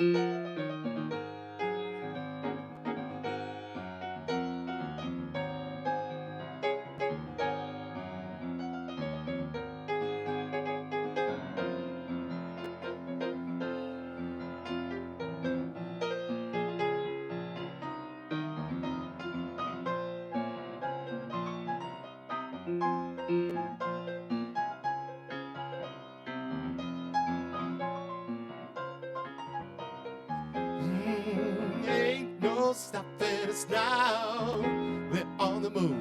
Ain't no stopping us now. We're on the move.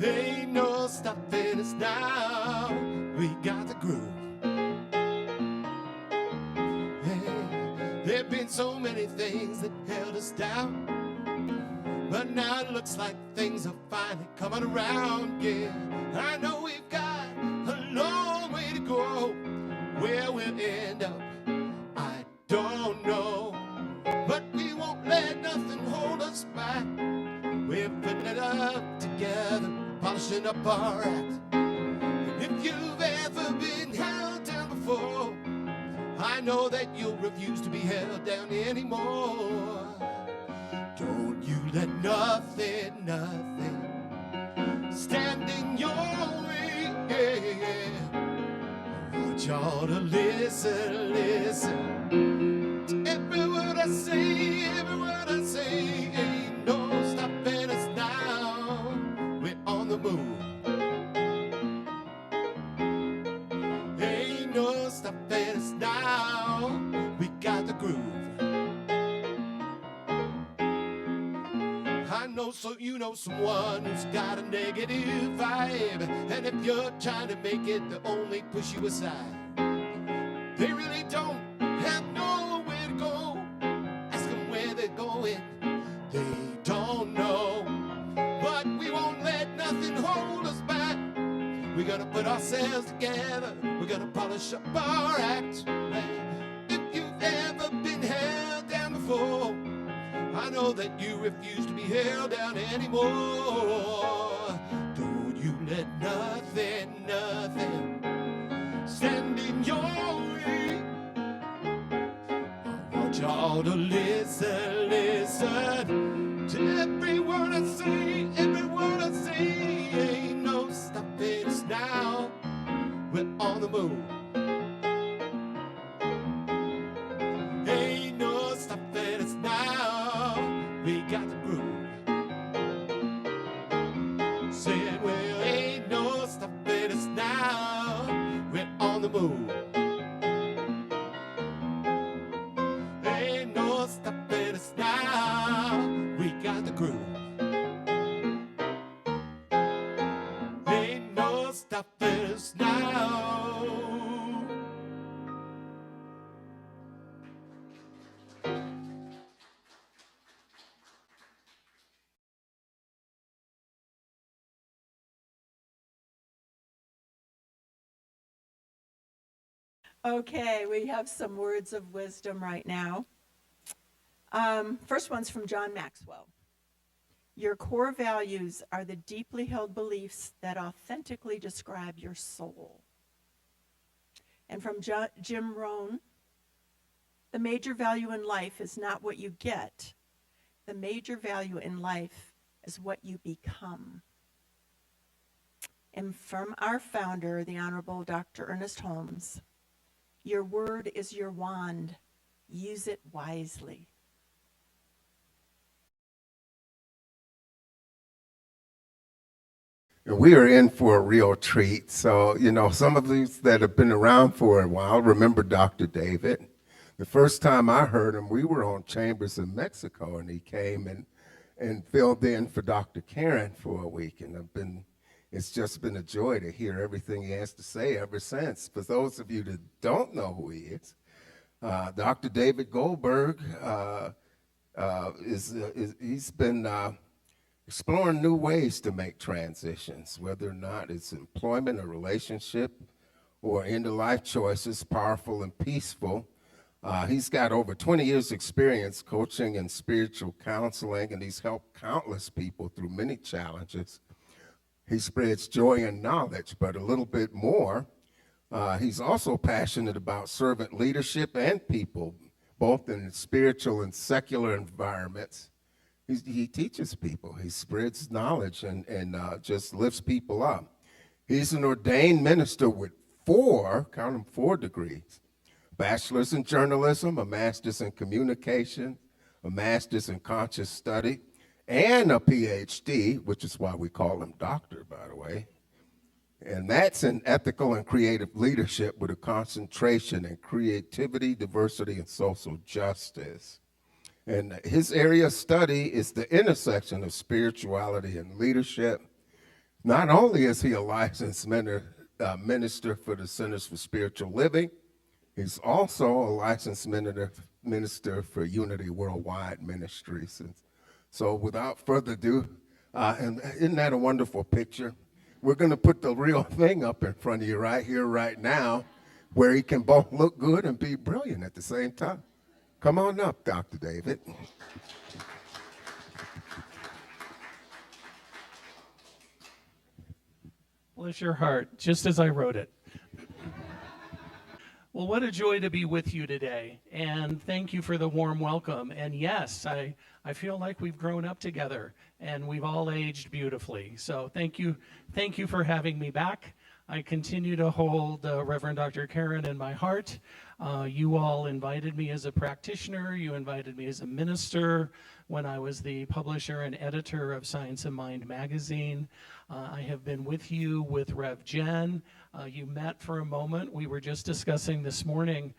Ain't no stopping us now. We got the groove. Hey, there've been so many things that held us down, but now it looks like things are finally coming around. Yeah, I know we've got a long way to go. Where we'll end up, I don't know, but we won't let nothing hold us back. We're putting it up together, polishing up our act. And if you've ever been held down before, I know that you'll refuse to be held down anymore. Don't you let nothing stand in your way. I want y'all to listen to every word I say, every word I say. Ain't no stopping us now. We're on the move. Ain't no stopping us now. We got the groove. I know, so you know someone who's got a negative vibe, and if you're trying to make it, they'll only push you aside. They really don't have nowhere to go. Ask them where they're going, they don't know. But we won't let nothing hold us back. We're gonna put ourselves together, we're gonna polish up our act. If you've ever been held down before, I know that you refuse to be held down anymore. Don't you let nothing stand in your way. I want y'all to listen to every word I say, every word I say. Ain't no stopping us now. We're on the move. Ain't no stopping us now. We got the groove. Said, well, ain't no stopping us now. We're on the move. Ain't no stopping us now. We got the groove. Ain't no stopping us now. Okay, we have some words of wisdom right now. First one's from John Maxwell. Your core values are the deeply held beliefs that authentically describe your soul. And from Jim Rohn, the major value in life is not what you get. The major value in life is what you become. And from our founder, the Honorable Dr. Ernest Holmes, your word is your wand. Use it wisely. We are in for a real treat. So, some of these that have been around for a while remember Dr. David. The first time I heard him, we were on Chambers in Mexico, and he came and filled in for Dr. Karen for a week. And it's just been a joy to hear everything he has to say ever since. For those of you that don't know who he is, Dr. David Goldberg he's been exploring new ways to make transitions, whether or not it's employment, a relationship, or end-of-life choices, powerful and peaceful. He's got over 20 years experience coaching and spiritual counseling, and he's helped countless people through many challenges. He spreads joy and knowledge, but a little bit more. He's also passionate about servant leadership and people, both in spiritual and secular environments. He teaches people, he spreads knowledge and just lifts people up. He's an ordained minister with count them, 4 degrees: bachelor's in journalism, a master's in communication, a master's in conscious study, and a PhD, which is why we call him doctor, by the way. And that's in ethical and creative leadership with a concentration in creativity, diversity, and social justice. And his area of study is the intersection of spirituality and leadership. Not only is he a licensed minister for the Centers for Spiritual Living, he's also a licensed minister for Unity Worldwide Ministries. And so without further ado, and isn't that a wonderful picture? We're going to put the real thing up in front of you right here, right now, where he can both look good and be brilliant at the same time. Come on up, Dr. David. Bless your heart, just as I wrote it. Well, what a joy to be with you today, and thank you for the warm welcome. And yes, I feel like we've grown up together, and we've all aged beautifully. So thank you for having me back. I continue to hold Reverend Dr. Karen in my heart. You all invited me as a practitioner. You invited me as a minister when I was the publisher and editor of Science and Mind magazine. I have been with you with Rev Jen. You met for a moment. We were just discussing this morning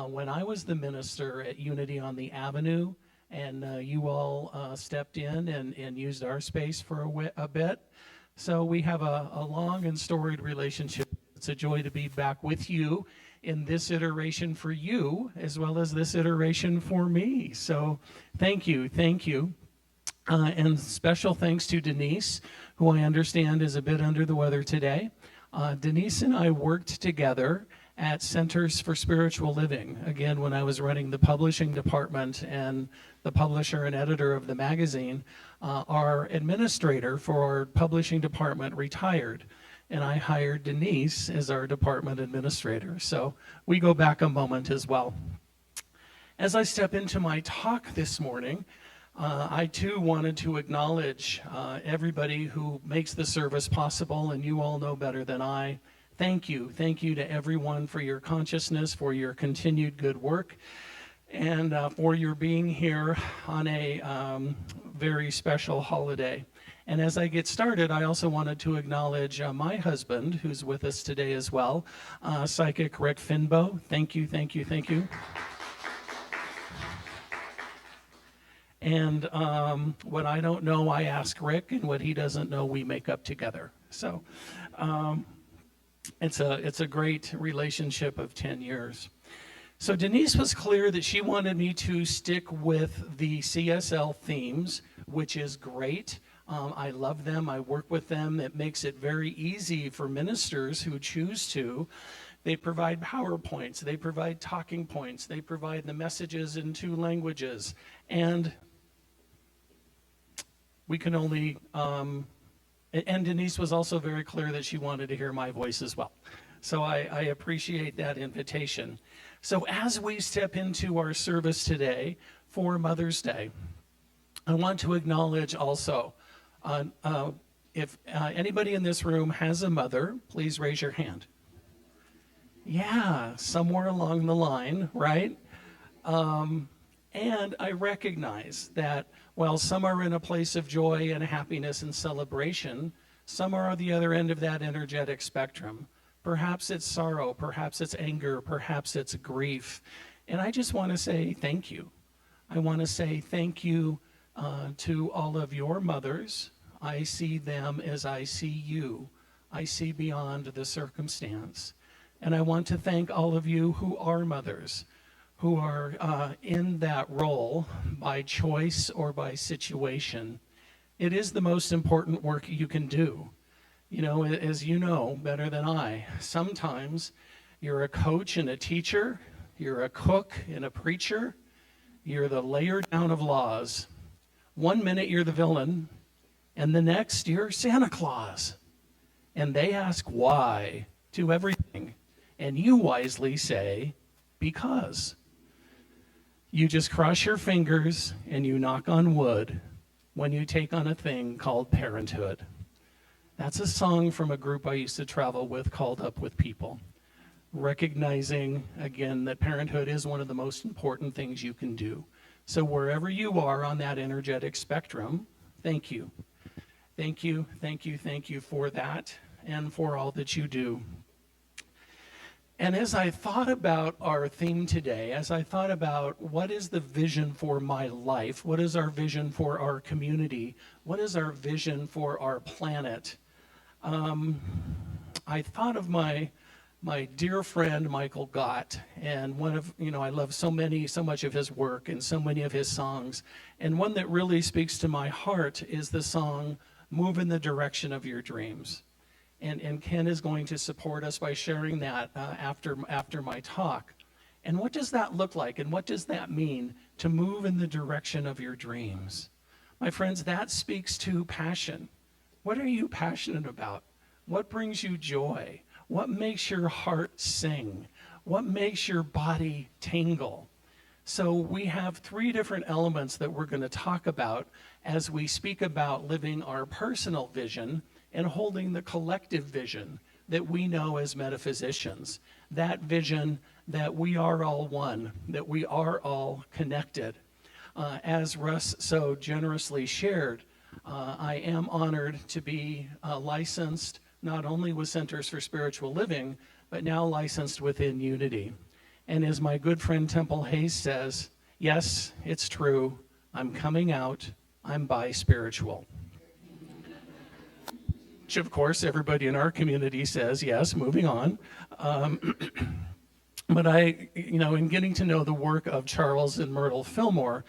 when I was the minister at Unity on the Avenue, and you all stepped in and used our space for a bit. So we have a long and storied relationship. It's a joy to be back with you in this iteration for you, as well as this iteration for me. So thank you. And special thanks to Denise, who I understand is a bit under the weather today. Denise and I worked together at Centers for Spiritual Living, again, when I was running the publishing department and the publisher and editor of the magazine. Our administrator for our publishing department retired, and I hired Denise as our department administrator. So we go back a moment as well. As I step into my talk this morning, I too wanted to acknowledge everybody who makes the service possible, and you all know better than I. Thank you to everyone for your consciousness, for your continued good work, and for your being here on a very special holiday. And as I get started, I also wanted to acknowledge my husband, who's with us today as well, Psychic Rick Finbow. Thank you. And what I don't know, I ask Rick, and what he doesn't know, we make up together. So it's a great relationship of 10 years. So Denise was clear that she wanted me to stick with the CSL themes, which is great. I love them. I work with them. It makes it very easy for ministers who choose to. They provide PowerPoints. They provide talking points. They provide the messages in 2 languages. And we can only, and Denise was also very clear that she wanted to hear my voice as well. So I appreciate that invitation. So as we step into our service today for Mother's Day, I want to acknowledge also, if anybody in this room has a mother, please raise your hand. Yeah, somewhere along the line, right? And I recognize that while some are in a place of joy and happiness and celebration, some are on the other end of that energetic spectrum. Perhaps it's sorrow, perhaps it's anger, perhaps it's grief. And I just want to say thank you. I want to say thank you to all of your mothers. I see them as I see you. I see beyond the circumstance. And I want to thank all of you who are mothers, who are in that role by choice or by situation. It is the most important work you can do. You know, as you know better than I, sometimes you're a coach and a teacher, you're a cook and a preacher, you're the layer down of laws. One minute you're the villain, and the next you're Santa Claus. And they ask why to everything. And you wisely say, because. You just cross your fingers and you knock on wood when you take on a thing called parenthood. That's a song from a group I used to travel with called Up With People, recognizing, again, that parenthood is one of the most important things you can do. So wherever you are on that energetic spectrum, thank you. Thank you, thank you, thank you for that and for all that you do. And as I thought about our theme today, as I thought about what is the vision for my life, what is our vision for our community, what is our vision for our planet, I thought of my dear friend Michael Gott, and I love so much of his work and so many of his songs, and one that really speaks to my heart is the song "Move in the Direction of Your Dreams." And Ken is going to support us by sharing that after my talk. And what does that look like? And what does that mean, to move in the direction of your dreams? My friends, that speaks to passion. What are you passionate about? What brings you joy? What makes your heart sing? What makes your body tingle? So we have 3 different elements that we're going to talk about as we speak about living our personal vision and holding the collective vision that we know as metaphysicians, that vision that we are all one, that we are all connected. As Russ so generously shared, I am honored to be licensed not only with Centers for Spiritual Living, but now licensed within Unity. And as my good friend Temple Hayes says, yes, it's true, I'm coming out, I'm bi-spiritual. Which, of course, everybody in our community says, yes, moving on. But in getting to know the work of Charles and Myrtle Fillmore,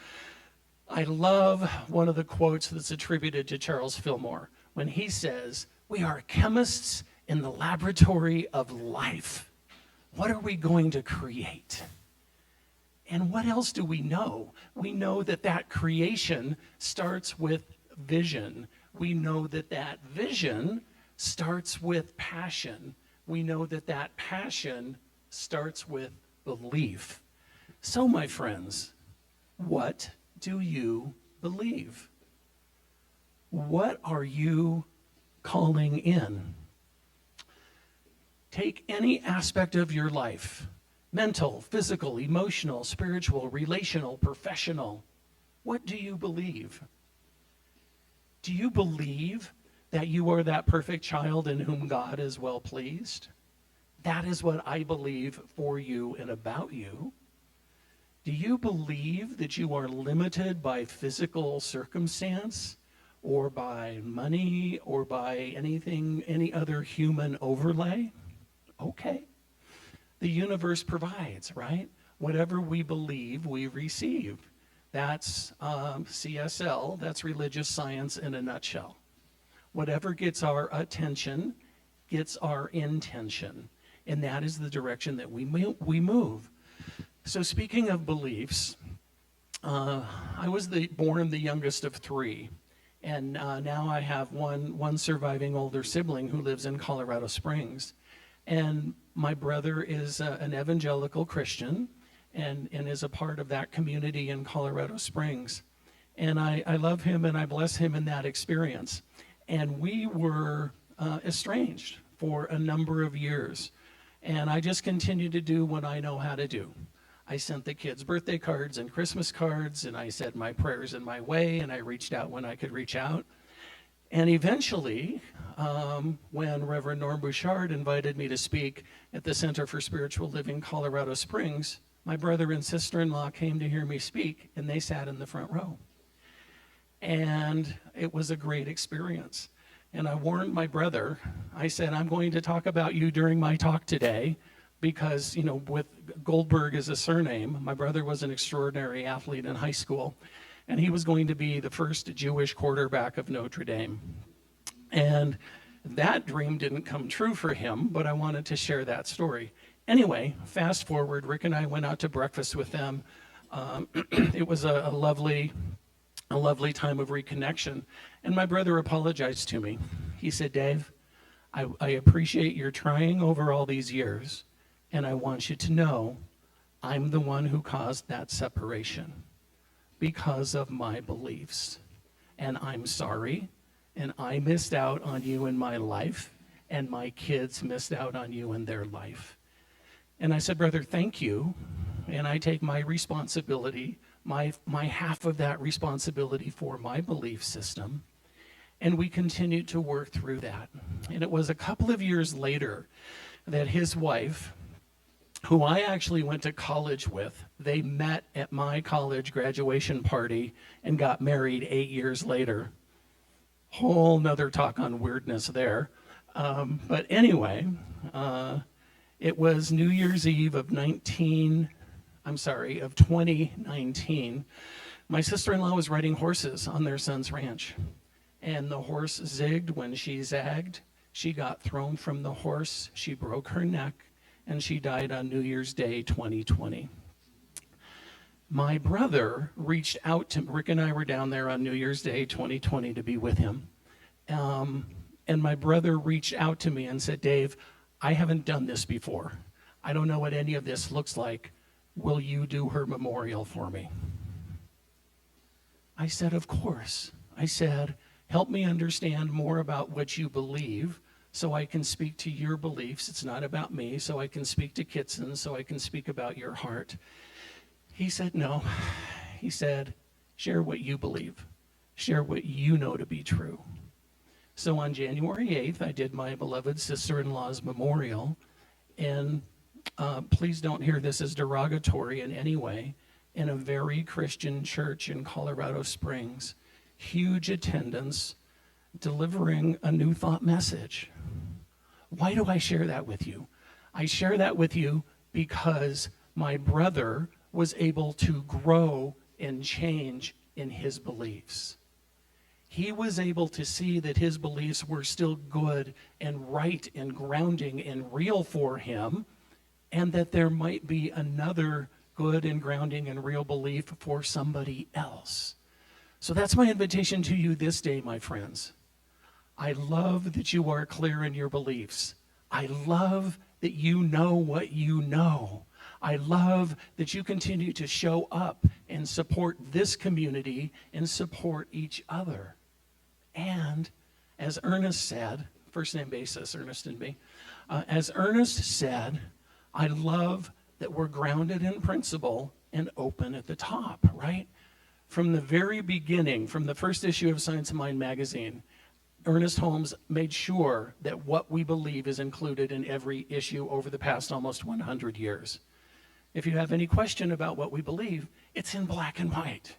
I love one of the quotes that's attributed to Charles Fillmore when he says, "We are chemists in the laboratory of life. What are we going to create?" And what else do we know? We know that creation starts with vision. We know that vision starts with passion. We know that passion starts with belief. So, my friends, what do you believe? What are you calling in? Take any aspect of your life, mental, physical, emotional, spiritual, relational, professional. What do you believe? Do you believe that you are that perfect child in whom God is well pleased? That is what I believe for you and about you. Do you believe that you are limited by physical circumstance or by money or by any other human overlay? Okay. The universe provides, right? Whatever we believe, we receive. That's CSL, that's religious science in a nutshell. Whatever gets our attention gets our intention, and that is the direction that we move. So speaking of beliefs, I was born the youngest of 3, and now I have one surviving older sibling who lives in Colorado Springs. And my brother is an evangelical Christian and is a part of that community in Colorado Springs. And I love him and I bless him in that experience. And we were estranged for a number of years. And I just continue to do what I know how to do. I sent the kids birthday cards and Christmas cards, and I said my prayers in my way, and I reached out when I could reach out. And eventually, when Reverend Norm Bouchard invited me to speak at the Center for Spiritual Living, Colorado Springs, my brother and sister-in-law came to hear me speak, and they sat in the front row. And it was a great experience. And I warned my brother, I said, I'm going to talk about you during my talk today, because, with Goldberg as a surname, my brother was an extraordinary athlete in high school, and he was going to be the first Jewish quarterback of Notre Dame. And that dream didn't come true for him, but I wanted to share that story. Anyway, fast forward, Rick and I went out to breakfast with them. It was a lovely time of reconnection. And my brother apologized to me. He said, Dave, I appreciate your trying over all these years, And I want you to know I'm the one who caused that separation because of my beliefs. And I'm sorry, and I missed out on you in my life, and my kids missed out on you in their life. And I said, brother, thank you. And I take my responsibility, my half of that responsibility for my belief system. And we continued to work through that. And it was a couple of years later that his wife, who I actually went to college with, they met at my college graduation party and got married 8 years later. Whole nother talk on weirdness there. But anyway, it was New Year's Eve of 2019. My sister-in-law was riding horses on their son's ranch, and the horse zigged when she zagged. She got thrown from the horse, she broke her neck, and she died on New Year's Day 2020. My brother reached out to Rick, and I were down there on New Year's Day 2020 to be with him. And my brother reached out to me and said, Dave, I haven't done this before. I don't know what any of this looks like. Will you do her memorial for me? I said, of course. I said, help me understand more about what you believe so I can speak to your beliefs. It's not about me, so I can speak to Kitson, so I can speak about your heart. He said, no. He said, share what you believe. Share what you know to be true. So on January 8th, I did my beloved sister-in-law's memorial. And please don't hear this as derogatory in any way. In a very Christian church in Colorado Springs, huge attendance, delivering a New Thought message. Why do I share that with you? I share that with you because my brother was able to grow and change in his beliefs. He was able to see that his beliefs were still good and right and grounding and real for him, and that there might be another good and grounding and real belief for somebody else. So that's my invitation to you this day, my friends. I love that you are clear in your beliefs. I love that you know what you know. I love that you continue to show up and support this community and support each other. And as Ernest said, first name basis, Ernest and me, as Ernest said, I love that we're grounded in principle and open at the top, right? From the very beginning, from the first issue of Science of Mind magazine, Ernest Holmes made sure that what we believe is included in every issue over the past almost 100 years. If you have any question about what we believe, it's in black and white.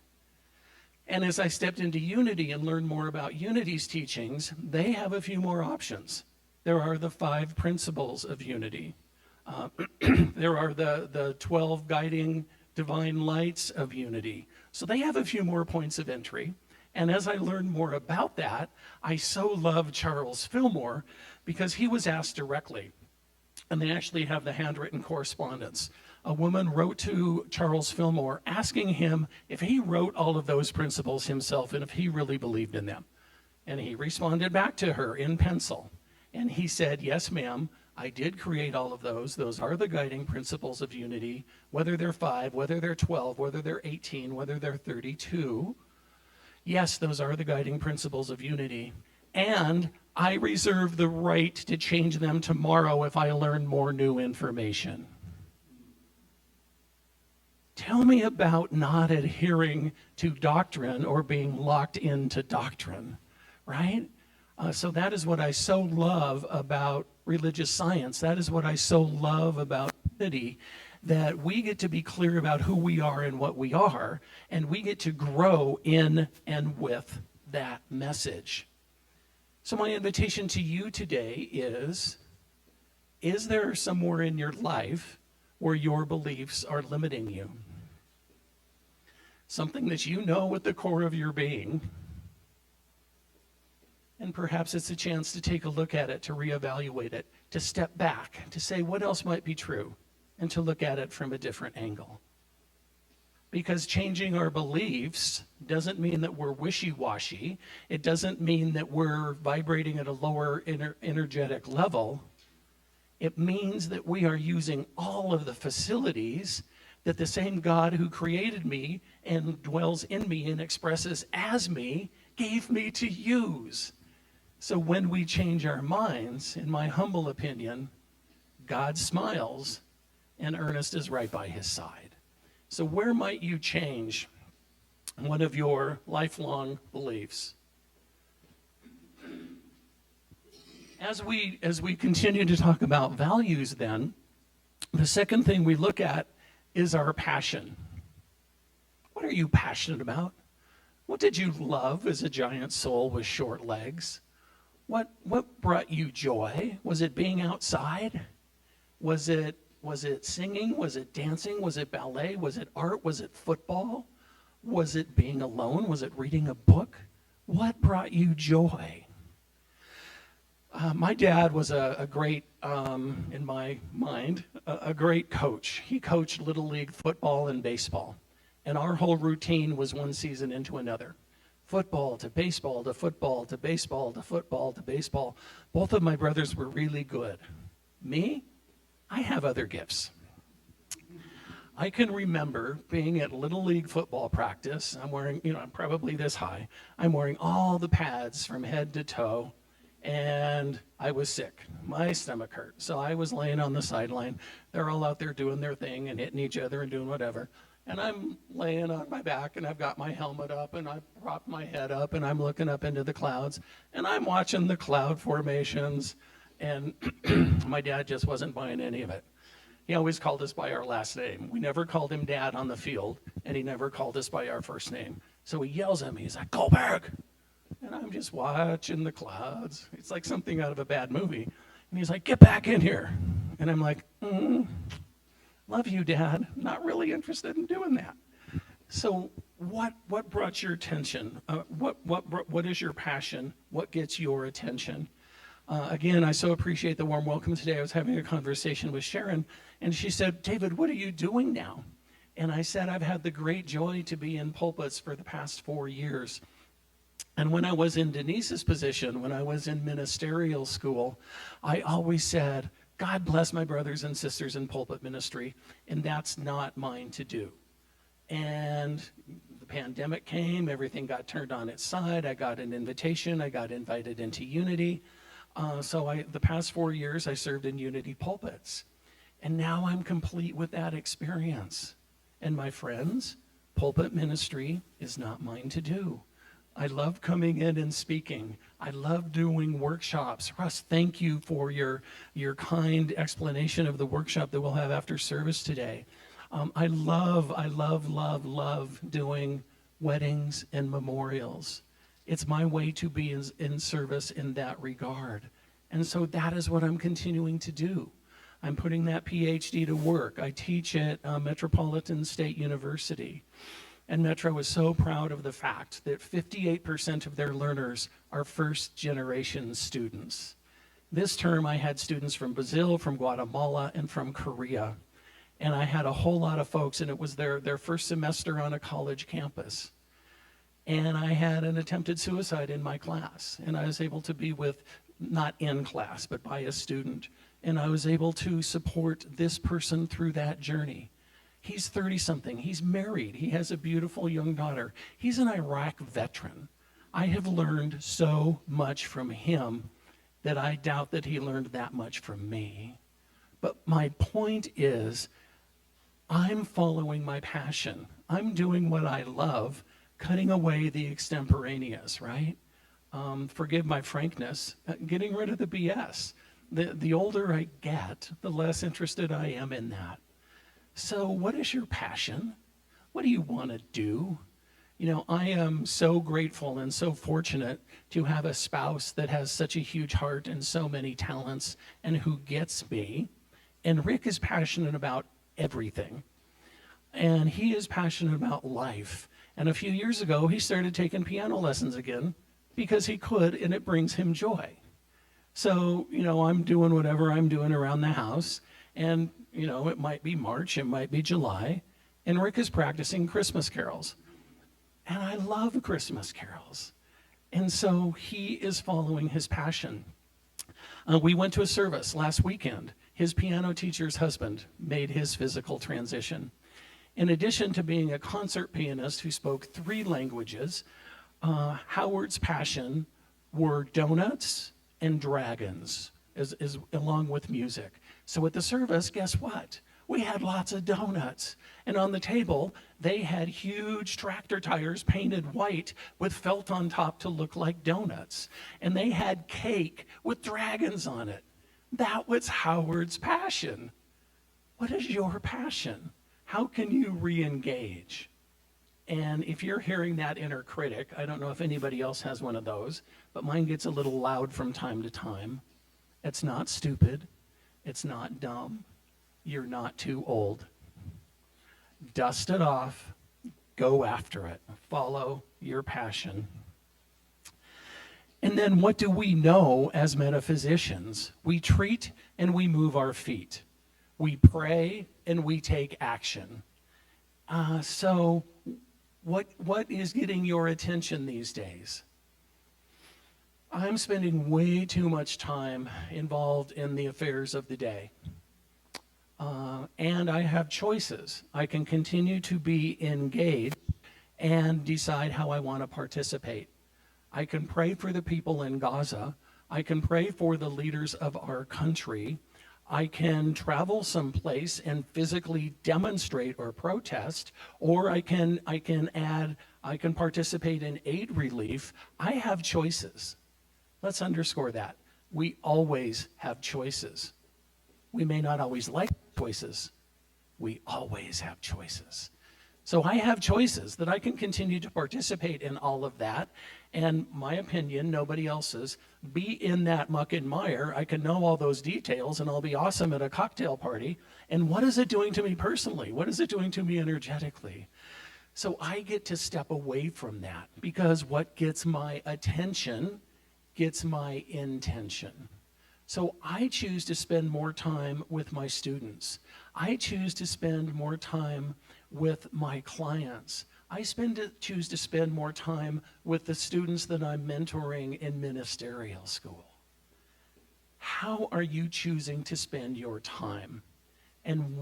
And as I stepped into Unity and learned more about Unity's teachings, they have a few more options. There are the 5 principles of Unity. There are the 12 guiding divine lights of Unity. So they have a few more points of entry. And as I learned more about that, I so love Charles Fillmore because he was asked directly, and they actually have the handwritten correspondence. A woman wrote to Charles Fillmore asking him if he wrote all of those principles himself and if he really believed in them. And he responded back to her in pencil. And he said, yes, ma'am, I did create all of those. Those are the guiding principles of Unity, whether they're 5, whether they're 12, whether they're 18, whether they're 32. Yes, those are the guiding principles of Unity. And I reserve the right to change them tomorrow if I learn more new information. Tell me about not adhering to doctrine or being locked into doctrine, right? So that is what I so love about religious science. That is what I so love about Unity, that we get to be clear about who we are and what we are, and we get to grow in and with that message. So my invitation to you today is there somewhere in your life where your beliefs are limiting you? Something that you know at the core of your being. And perhaps it's a chance to take a look at it, to reevaluate it, to step back, to say what else might be true, and to look at it from a different angle. Because changing our beliefs doesn't mean that we're wishy-washy. It doesn't mean that we're vibrating at a lower energetic level. It means that we are using all of the facilities that the same God who created me and dwells in me and expresses as me gave me to use. So when we change our minds, in my humble opinion, God smiles and Ernest is right by his side. So where might you change one of your lifelong beliefs? As we continue to talk about values then, the second thing we look at is our passion. What are you passionate about? What did you love as a giant soul with short legs? What brought you joy? Was it being outside? Was it singing? Was it dancing? Was it ballet? Was it art? Was it football? Was it being alone? Was it reading a book? What brought you joy? My dad was a great, in my mind, a great coach. He coached Little League football and baseball. And our whole routine was one season into another. Football to baseball to football to baseball to football to baseball. Both of my brothers were really good. Me, I have other gifts. I can remember being at Little League football practice. I'm wearing, I'm probably this high. I'm wearing all the pads from head to toe. And I was sick. My stomach hurt. So I was laying on the sideline. They're all out there doing their thing and hitting each other and doing whatever. And I'm laying on my back and I've got my helmet up and I've propped my head up and I'm looking up into the clouds and I'm watching the cloud formations. And my dad just wasn't buying any of it. He always called us by our last name. We never called him Dad on the field, and he never called us by our first name. So he yells at me. He's like, Goldberg. And I'm just watching the clouds. It's like something out of a bad movie. And he's like, get back in here. And I'm like, love you, Dad. Not really interested in doing that. So what brought your attention? What is your passion? What gets your attention? Again, I so appreciate the warm welcome today. I was having a conversation with Sharon, and she said, David, what are you doing now? And I said, I've had the great joy to be in pulpits for the past 4 years. And when I was in Denise's position, when I was in ministerial school, I always said, God bless my brothers and sisters in pulpit ministry, and that's not mine to do. And the pandemic came, everything got turned on its side. I got an invitation, I got invited into Unity. So the past 4 years, I served in Unity pulpits. And now I'm complete with that experience. And my friends, pulpit ministry is not mine to do. I love coming in and speaking. I love doing workshops. Russ, thank you for your kind explanation of the workshop that we'll have after service today. I love doing weddings and memorials. It's my way to be in service in that regard. And so that is what I'm continuing to do. I'm putting that PhD to work. I teach at Metropolitan State University. And Metro is so proud of the fact that 58% of their learners are first-generation students. This term, I had students from Brazil, from Guatemala, and from Korea. And I had a whole lot of folks, and it was their first semester on a college campus. And I had an attempted suicide in my class. And I was able to be with, not in class, but by a student. And I was able to support this person through that journey. He's 30-something. He's married. He has a beautiful young daughter. He's an Iraq veteran. I have learned so much from him that I doubt that he learned that much from me. But my point is, I'm following my passion. I'm doing what I love, cutting away the extemporaneous, right? Forgive my frankness, getting rid of the BS. The older I get, the less interested I am in that. So what is your passion? What do you want to do? I am so grateful and so fortunate to have a spouse that has such a huge heart and so many talents and who gets me. And Rick is passionate about everything. And he is passionate about life. And a few years ago, he started taking piano lessons again because he could, and it brings him joy. So, I'm doing whatever I'm doing around the house. And, it might be March, it might be July, and Rick is practicing Christmas carols. And I love Christmas carols. And so he is following his passion. We went to a service last weekend, His piano teacher's husband made his physical transition. In addition to being a concert pianist who spoke 3 languages, Howard's passion were donuts and dragons, along with music. So at the service, guess what? We had lots of donuts. And on the table, they had huge tractor tires painted white with felt on top to look like donuts. And they had cake with dragons on it. That was Howard's passion. What is your passion? How can you re-engage? And if you're hearing that inner critic, I don't know if anybody else has one of those, but mine gets a little loud from time to time. It's not stupid. It's not dumb. You're not too old. Dust it off. Go after it. Follow your passion. And then what do we know as metaphysicians? We treat and we move our feet. We pray and we take action. So what is getting your attention these days? I'm spending way too much time involved in the affairs of the day. And I have choices. I can continue to be engaged and decide how I want to participate. I can pray for the people in Gaza. I can pray for the leaders of our country. I can travel someplace and physically demonstrate or protest, or I can participate in aid relief. I have choices. Let's underscore that. We always have choices. We may not always like choices. We always have choices. So I have choices that I can continue to participate in all of that. And my opinion, nobody else's, be in that muck and mire. I can know all those details and I'll be awesome at a cocktail party. And what is it doing to me personally? What is it doing to me energetically? So I get to step away from that because what gets my attention gets my intention. So I choose to spend more time with my students. I choose to spend more time with my clients. I choose to spend more time with the students that I'm mentoring in ministerial school. How are you choosing to spend your time? And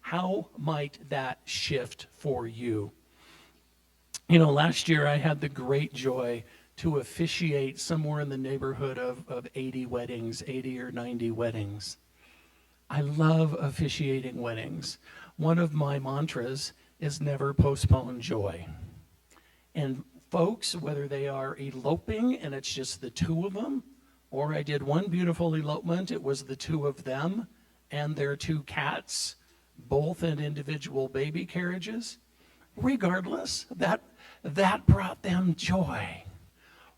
how might that shift for you? You know, last year I had the great joy to officiate somewhere in the neighborhood of 80 weddings, 80 or 90 weddings. I love officiating weddings. One of my mantras is never postpone joy. And folks, whether they are eloping and it's just the 2 of them, or I did one beautiful elopement, it was the 2 of them and their 2 cats, both in individual baby carriages, regardless, that brought them joy.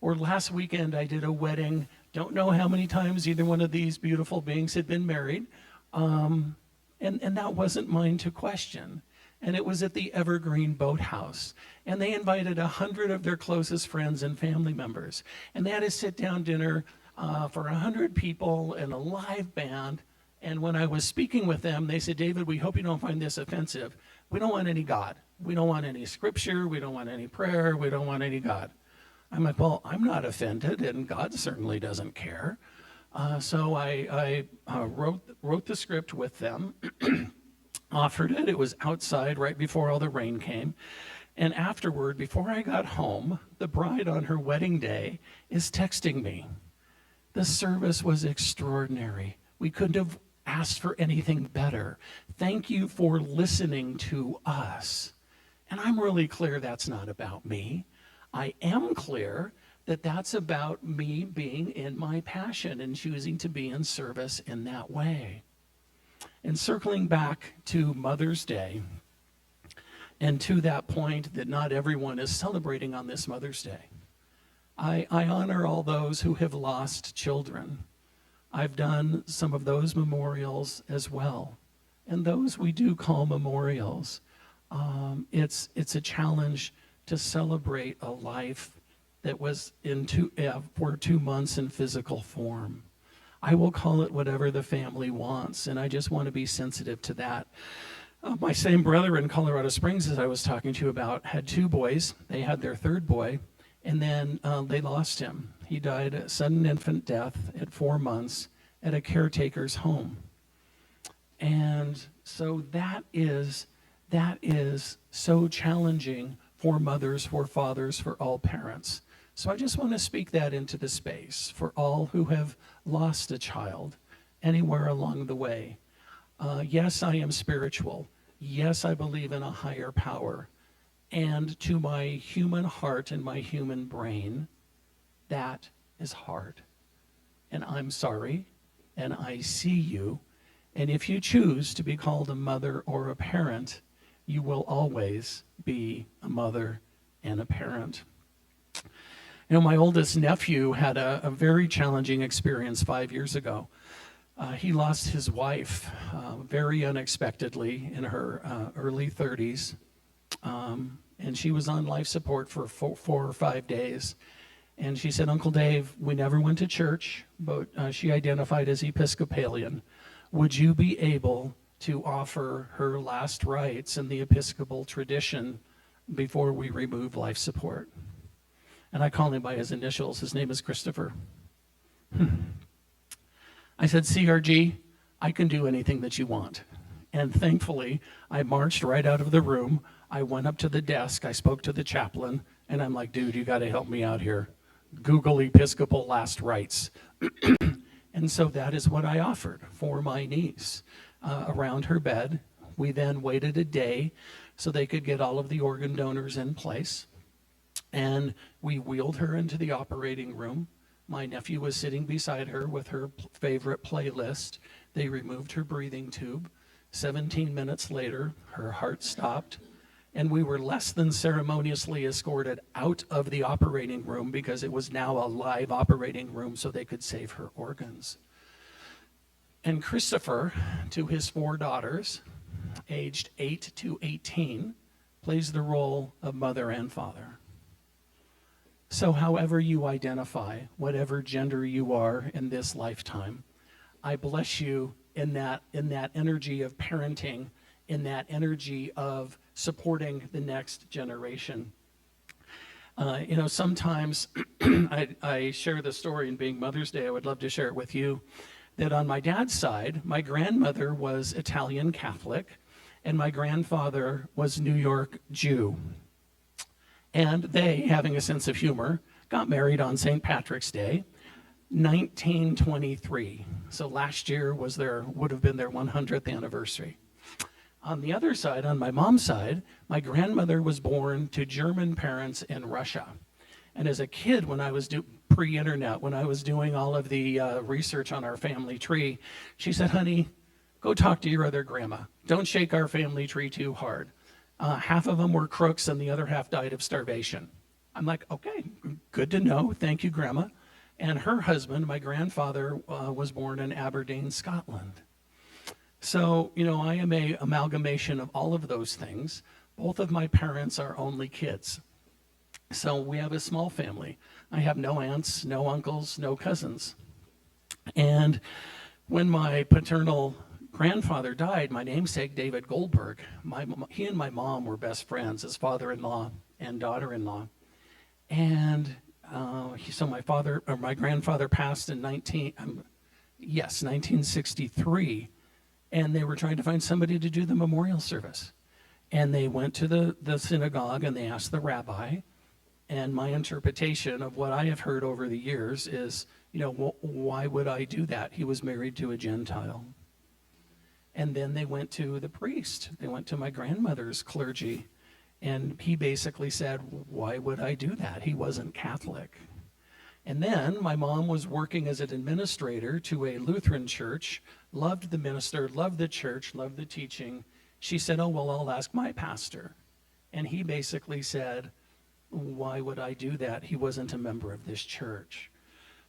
Or last weekend I did a wedding, don't know how many times either one of these beautiful beings had been married, and that wasn't mine to question. And it was at the Evergreen Boathouse. And they invited 100 of their closest friends and family members. And they had a sit-down dinner for 100 people and a live band. And when I was speaking with them, they said, David, we hope you don't find this offensive. We don't want any God. We don't want any scripture. We don't want any prayer. We don't want any God. I'm like, well, I'm not offended, and God certainly doesn't care. So I wrote the script with them, offered it. It was outside right before all the rain came. And afterward, before I got home, the bride on her wedding day is texting me. The service was extraordinary. We couldn't have asked for anything better. Thank you for listening to us. And I'm really clear that's not about me. I am clear that that's about me being in my passion and choosing to be in service in that way. And circling back to Mother's Day, and to that point that not everyone is celebrating on this Mother's Day, I honor all those who have lost children. I've done some of those memorials as well. And those we do call memorials. It's a challenge to celebrate a life that was for 2 months in physical form. I will call it whatever the family wants, and I just want to be sensitive to that. My same brother in Colorado Springs, as I was talking to you about, had 2 boys. They had their 3rd boy, and then they lost him. He died a sudden infant death at 4 months at a caretaker's home. And so that is so challenging for mothers, for fathers, for all parents. So I just want to speak that into the space for all who have lost a child anywhere along the way. Yes, I am spiritual. Yes, I believe in a higher power. And to my human heart and my human brain, that is hard. And I'm sorry, and I see you. And if you choose to be called a mother or a parent, you will always be a mother and a parent. You know, my oldest nephew had a very challenging experience 5 years ago. He lost his wife very unexpectedly in her early 30s. And she was on life support for 4 or 5 days. And she said, Uncle Dave, we never went to church, but she identified as Episcopalian. Would you be able to offer her last rites in the Episcopal tradition before we remove life support? And I call him by his initials. His name is Christopher. I said, CRG, I can do anything that you want. And thankfully, I marched right out of the room. I went up to the desk. I spoke to the chaplain. And I'm like, dude, you got to help me out here. Google Episcopal last rites. And so that is what I offered for my niece around her bed. We then waited a day so they could get all of the organ donors in place. And we wheeled her into the operating room. My nephew was sitting beside her with her favorite playlist. They removed her breathing tube. 17 minutes later, her heart stopped. And we were less than ceremoniously escorted out of the operating room because it was now a live operating room so they could save her organs. And Christopher, to his 4 daughters, aged 8 to 18, plays the role of mother and father. So however you identify, whatever gender you are in this lifetime, I bless you in that energy of parenting, in that energy of supporting the next generation. Sometimes I share the story in being Mother's Day. I would love to share it with you. That on my dad's side, my grandmother was Italian Catholic, and my grandfather was New York Jew. And they, having a sense of humor, got married on St. Patrick's Day, 1923. So last year would have been their 100th anniversary. On the other side, on my mom's side, my grandmother was born to German parents in Russia. And as a kid, when I was pre-internet, when I was doing all of the research on our family tree, she said, honey, go talk to your other grandma. Don't shake our family tree too hard. Half of them were crooks and the other half died of starvation. I'm like, okay, good to know. Thank you, Grandma. And her husband, my grandfather, was born in Aberdeen, Scotland. So, I am an amalgamation of all of those things. Both of my parents are only kids. So we have a small family. I have no aunts, no uncles, no cousins. And when my paternal grandfather died, my namesake, David Goldberg, he and my mom were best friends as father-in-law and daughter-in-law. And so my grandfather passed in 1963. And they were trying to find somebody to do the memorial service. And they went to the synagogue and they asked the rabbi. And my interpretation of what I have heard over the years is, why would I do that? He was married to a Gentile. And then they went to the priest. They went to my grandmother's clergy. And he basically said, why would I do that? He wasn't Catholic. And then my mom was working as an administrator to a Lutheran church, loved the minister, loved the church, loved the teaching. She said, oh, well, I'll ask my pastor. And he basically said, why would I do that? He wasn't a member of this church.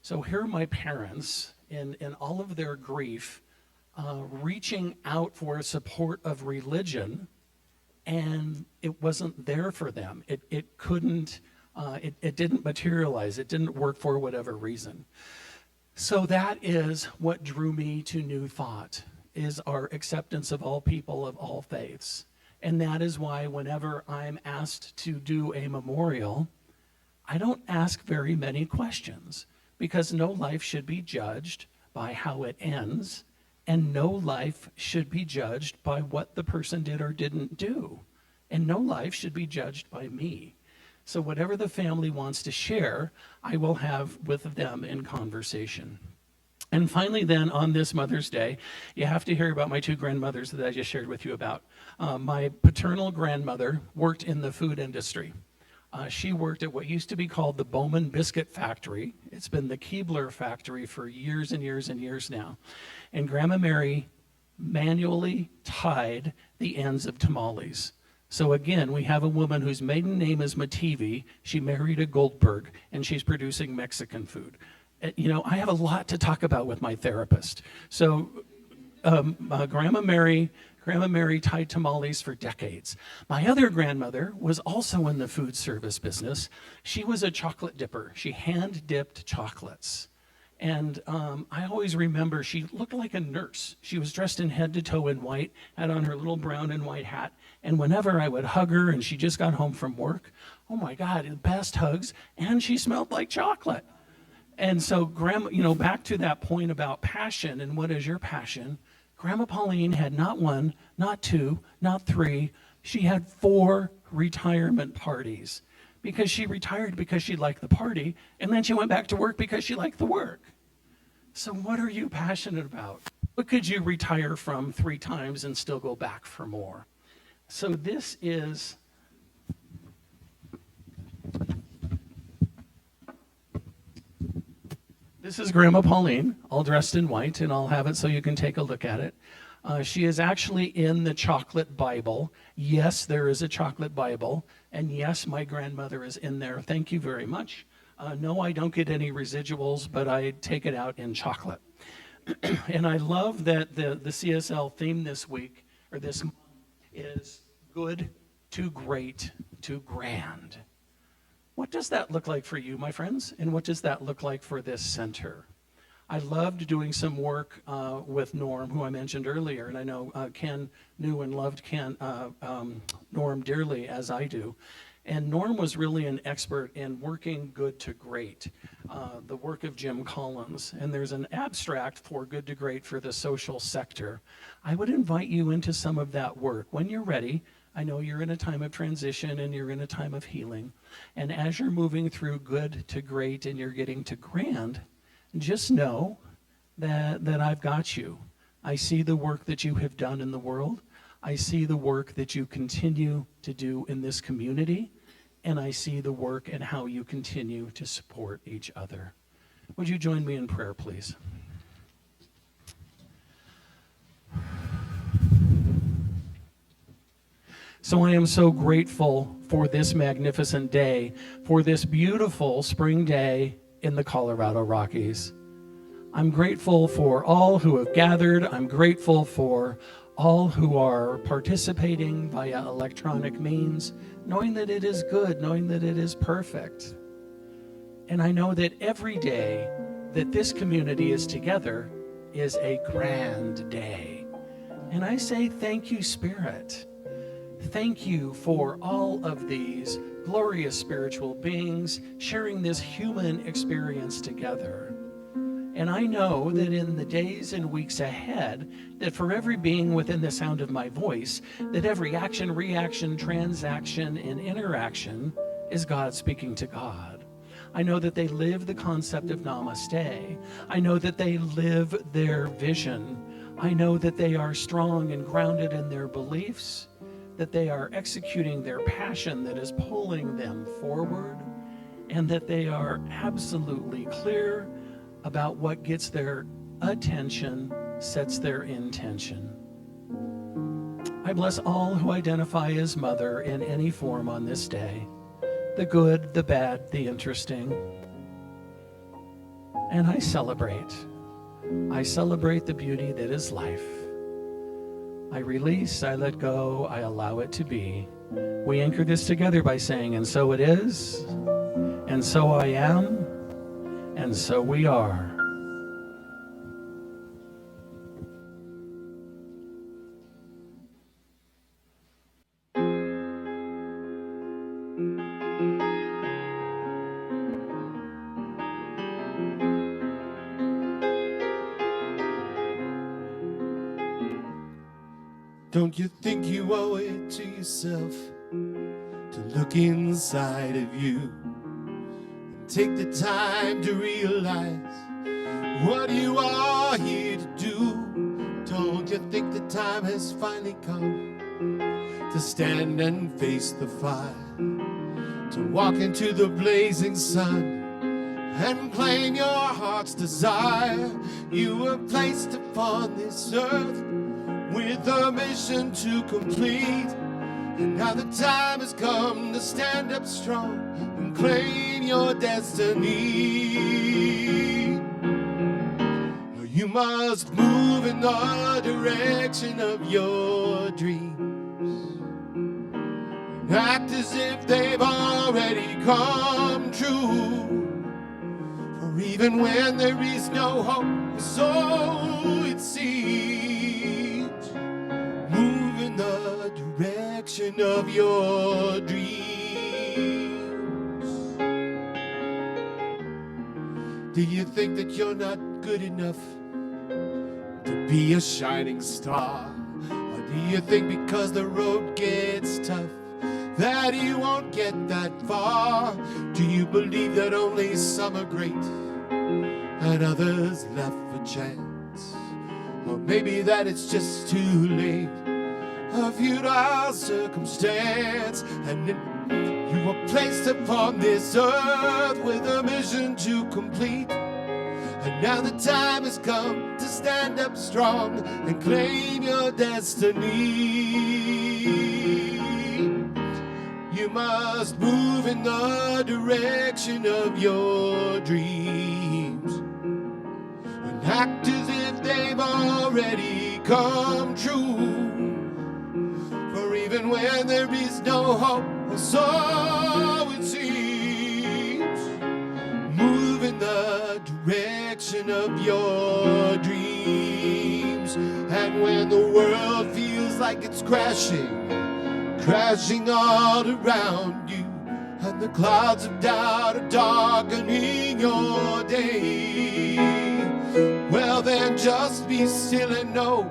So here are my parents in all of their grief, reaching out for support of religion, and it wasn't there for them. It couldn't. It didn't materialize. It didn't work for whatever reason. So that is what drew me to New Thought, is our acceptance of all people of all faiths. And that is why whenever I'm asked to do a memorial, I don't ask very many questions, because no life should be judged by how it ends, And no life should be judged by what the person did or didn't do. And no life should be judged by me. So whatever the family wants to share, I will have with them in conversation. And finally, then, on this Mother's Day, you have to hear about my two grandmothers that I just shared with you about. My paternal grandmother worked in the food industry. She worked at what used to be called the Bowman Biscuit Factory. It's been the Keebler factory for years and years and years now. And Grandma Mary manually tied the ends of tamales. So again, we have a woman whose maiden name is Mativi. She married a Goldberg, and she's producing Mexican food. You know, I have a lot to talk about with my therapist. So Grandma Mary tied tamales for decades. My other grandmother was also in the food service business. She was a chocolate dipper. She hand dipped chocolates. And I always remember she looked like a nurse. She was dressed in head to toe in white, had on her little brown and white hat. And whenever I would hug her and she just got home from work, oh my God, the best hugs. And she smelled like chocolate. And so Grandma, you know, back to that point about passion and what is your passion, Grandma Pauline had not one, not two, not three. She had 4 retirement parties because she retired because she liked the party, and then she went back to work because she liked the work. So what are you passionate about? What could you retire from 3 times and still go back for more? So this is Grandma Pauline, all dressed in white, and I'll have it so you can take a look at it. She is actually in the chocolate Bible. Yes, there is a chocolate Bible, and yes, my grandmother is in there. Thank you very much. No, I don't get any residuals, but I take it out in chocolate. And I love that the CSL theme this week, or this month, is good to great to grand. What does that look like for you, my friends? And what does that look like for this center? I loved doing some work with Norm, who I mentioned earlier, and I know Ken knew and loved Norm dearly, as I do. And Norm was really an expert in working good to great, the work of Jim Collins. And there's an abstract for good to great for the social sector. I would invite you into some of that work when you're ready. I know you're in a time of transition and you're in a time of healing. And as you're moving through good to great and you're getting to grand, just know that I've got you. I see the work that you have done in the world. I see the work that you continue to do in this community. And I see the work and how you continue to support each other. Would you join me in prayer, please? So I am so grateful for this magnificent day, for this beautiful spring day in the Colorado Rockies. I'm grateful for all who have gathered. I'm grateful for all who are participating via electronic means, knowing that it is good, knowing that it is perfect. And I know that every day that this community is together is a grand day. And I say thank you, Spirit. Thank you for all of these glorious spiritual beings sharing this human experience together. And I know that in the days and weeks ahead, that for every being within the sound of my voice, that every action, reaction, transaction, and interaction is God speaking to God. I know that they live the concept of namaste. I know that they live their vision. I know that they are strong and grounded in their beliefs, that they are executing their passion that is pulling them forward, and that they are absolutely clear about what gets their attention, sets their intention. I bless all who identify as mother in any form on this day, the good, the bad, the interesting. And I celebrate the beauty that is life. I release, I let go, I allow it to be. We anchor this together by saying, and so it is, and so I am, and so we are. Don't you think you owe it to yourself to look inside of you and take the time to realize what you are here to do? Don't you think the time has finally come to stand and face the fire, to walk into the blazing sun and claim your heart's desire? You were placed upon this earth with a mission to complete, and now the time has come to stand up strong and claim your destiny. You must move in the direction of your dreams and act as if they've already come true. For even when there is no hope, so it seems, move in the direction of your dreams. Do you think that you're not good enough to be a shining star? Or do you think because the road gets tough that you won't get that far? Do you believe that only some are great and others left for chance? Or maybe that it's just too late, a futile circumstance, and you were placed upon this earth with a mission to complete, and now the time has come to stand up strong and claim your destiny. You must move in the direction of your dreams and act as if they've already come true. For even when there is no hope, or so it seems, move in the direction of your dreams. And when the world feels like it's crashing all around you, and the clouds of doubt are darkening your day, well then just be still and know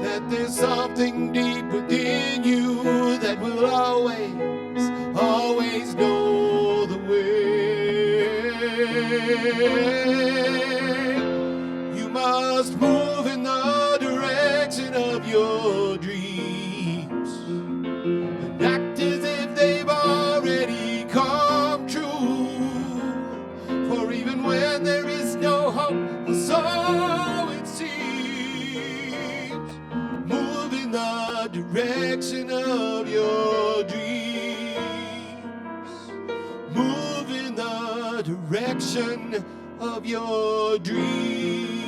that there's something deep within you that will always know the way. You must move in the direction of your dreams and act as if they've already come true. For even when there is no hope, so it seems, move in the direction of your dreams. Move in the direction of your dreams.